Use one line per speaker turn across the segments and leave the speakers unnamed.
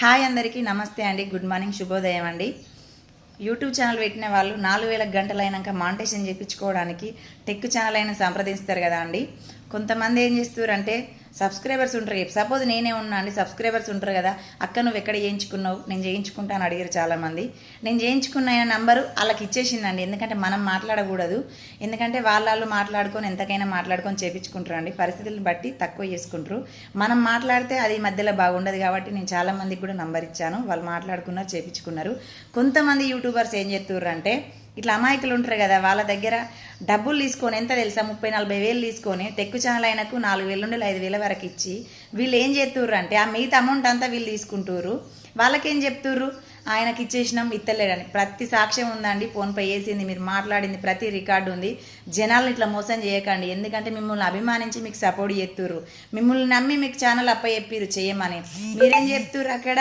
Hi అందరికీ నమస్తే అండి. గుడ్ మార్నింగ్, శుభోదయం అండి. యూట్యూబ్ ఛానల్ పెట్టిన వాళ్ళు 4000 గంటలు అయినాక మానిటైజేషన్ చేయించుకోవడానికి టెక్ ఛానల్ అయినా సంప్రదిస్తారు కదా అండి. కొంతమంది ఏం చేస్తారంటే సబ్స్క్రైబర్స్ ఉంటారు. సపోజ్ నేనే ఉన్నా అండి, సబ్స్క్రైబర్స్ ఉంటారు కదా, అక్క నువ్వు ఎక్కడ చేయించుకున్నావు, నేను చేయించుకుంటాను అడిగారు చాలామంది. నేను చేయించుకున్న నంబరు వాళ్ళకి ఇచ్చేసిందండి. ఎందుకంటే మనం మాట్లాడకూడదు, ఎందుకంటే వాళ్ళు మాట్లాడుకొని ఎంతకైనా మాట్లాడుకొని చేయించుకుంటారండి. పరిస్థితులను బట్టి తక్కువ చేసుకుంటారు. మనం మాట్లాడితే అది మధ్యలో బాగుండదు కాబట్టి నేను చాలామందికి కూడా నంబర్ ఇచ్చాను. వాళ్ళు మాట్లాడుకున్నారు, చేయించుకున్నారు. కొంతమంది యూట్యూబర్స్ ఏం చేస్తుర్రు అంటే ఇట్లా అమాయకులు ఉంటారు కదా, వాళ్ళ దగ్గర డబ్బులు తీసుకొని ఎంత తెలుసా 30-40 వేలు తీసుకొని టెక్ ఛానల్ అయినకు 4,000 నుండి 5,000 వరకు ఇచ్చి వీళ్ళు ఏం చేస్తుర్రు అంటే ఆ మిగతా అమౌంట్ అంతా వీళ్ళు తీసుకుంటుర్రు. వాళ్ళకేం చెప్తుర్రు, ఆయనకి ఇచ్చేసినాం ఇత్తలేడని. ప్రతి సాక్ష్యం ఉందండి, ఫోన్పే వేసింది, మీరు మాట్లాడింది ప్రతి రికార్డు ఉంది. జనాలను ఇట్లా మోసం చేయకండి, ఎందుకంటే మిమ్మల్ని అభిమానించి మీకు సపోర్ట్ చేస్తుర్రు, మిమ్మల్ని నమ్మి మీకు ఛానల్ చెప్పిర్రు చేయమని. మీరేం చెప్తుర్రు అక్కడ,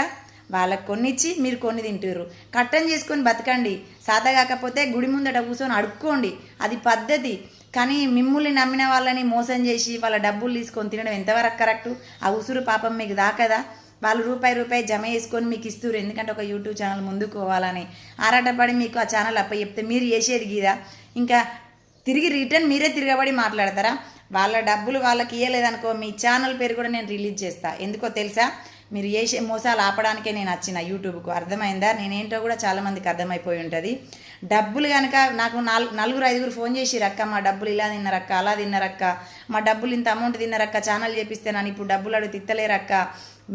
వాళ్ళకి కొన్ని ఇచ్చి మీరు కొన్ని తింటారు. కట్టం చేసుకొని బతకండి, సాత కాకపోతే గుడి ముందట కూర్చొని అడుక్కోండి, అది పద్ధతి. కానీ మిమ్మల్ని నమ్మిన వాళ్ళని మోసం చేసి వాళ్ళ డబ్బులు తీసుకొని తినడం ఎంతవరకు కరెక్టు? ఆ ఉసురు పాపం మీకు దాకదా? వాళ్ళు రూపాయి జమ చేసుకొని మీకు ఇస్తారు, ఎందుకంటే ఒక యూట్యూబ్ ఛానల్ ముందుకు పోవాలని ఆరాటపడి మీకు ఆ ఛానల్ చెప్తే మీరు చేసేది గీదా. ఇంకా తిరిగి రిటర్న్ మీరే తిరగబడి మాట్లాడతారా? వాళ్ళ డబ్బులు వాళ్ళకి ఇవ్వలేదనుకో మీ ఛానల్ పేరు కూడా నేను రిలీజ్ చేస్తా. ఎందుకో తెలుసా, మీరు చేసే మోసాలు ఆపడానికే నేను వచ్చిన యూట్యూబ్కు. అర్థమైందా? నేనేంటో కూడా చాలామందికి అర్థమైపోయి ఉంటుంది. డబ్బులు కనుక నాకు 4-5 ఫోన్ చేసి రక్క మా డబ్బులు ఇలా తిన్నారక్క, అలా తిన్నారక్క, మా డబ్బులు ఇంత అమౌంట్ తిన్నారక్క, ఛానల్ చేపిస్తే నన్ను ఇప్పుడు డబ్బులు అడుగు తిత్తలేరక్క.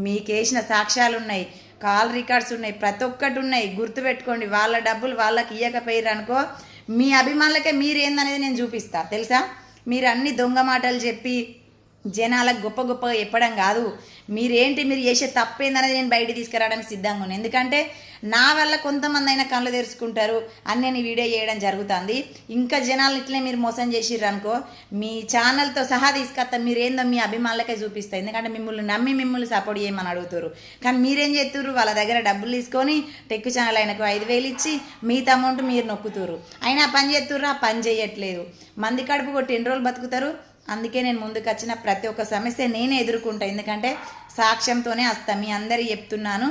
మీకేసిన సాక్ష్యాలు ఉన్నాయి, కాల్ రికార్డ్స్ ఉన్నాయి, ప్రతి ఒక్కటి ఉన్నాయి. గుర్తుపెట్టుకోండి, వాళ్ళ డబ్బులు వాళ్ళకి ఇవ్వకపోయారు అనుకో మీ అభిమానులకే మీరేందనేది నేను చూపిస్తా. తెలుసా, మీరు అన్ని దొంగ మాటలు చెప్పి జనాలకు గొప్పగా చెప్పడం కాదు. మీరు చేసే తప్పేందనేది నేను బయట తీసుకురావడానికి సిద్ధంగా ఉన్నాను. ఎందుకంటే నా వల్ల కొంతమంది అయినా కళ్ళు తెరుచుకుంటారు అని నేను వీడియో చేయడం జరుగుతుంది. ఇంకా జనాలు ఇట్లే మీరు మోసం చేసిర్రు అనుకో మీ ఛానల్తో సహా తీసుకొస్తా. మీరేందో మీ అభిమానులకే చూపిస్తాయి, ఎందుకంటే మిమ్మల్ని నమ్మి మిమ్మల్ని సపోర్ట్ చేయమని అడుగుతారు. కానీ మీరేం చేస్తుర్రు, వాళ్ళ దగ్గర డబ్బులు తీసుకొని టెక్ ఛానల్ ఆయనకు 5,000 ఇచ్చి మిగతా అమౌంట్ మీరు నొక్కుతురు. అయినా పని చేస్తుర్రు, ఆ పని చేయట్లేదు. మంది కడుపు కొట్టి ఎన్ని రోజులు బతుకుతారు? అందుకే నేను ముందుకు వచ్చిన ప్రతి ఒక్క సమస్య నేనే ఎదుర్కొంటా, ఎందుకంటే సాక్ష్యంతోనే వస్తా. మీ అందరికీ చెప్తున్నాను,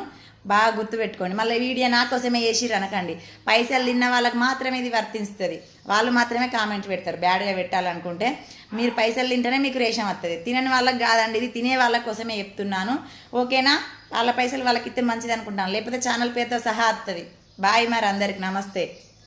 బాగా గుర్తుపెట్టుకోండి. మళ్ళీ వీడియో నా కోసమే చేసిర్రు అనకండి. పైసలు తిన్న వాళ్ళకి మాత్రమే ఇది వర్తిస్తుంది, వాళ్ళు మాత్రమే కామెంట్ పెడతారు. బ్యాడ్గా పెట్టాలనుకుంటే మీరు పైసలు తింటేనే మీకు రేషం వస్తుంది, తినని వాళ్ళకి కాదండి. ఇది తినే వాళ్ళ కోసమే చెప్తున్నాను, ఓకేనా? వాళ్ళ పైసలు వాళ్ళకి ఇస్తే మంచిది అనుకుంటాను, లేకపోతే ఛానల్ పేరుతో సహా వస్తుంది. బాయ్, మరి అందరికి నమస్తే.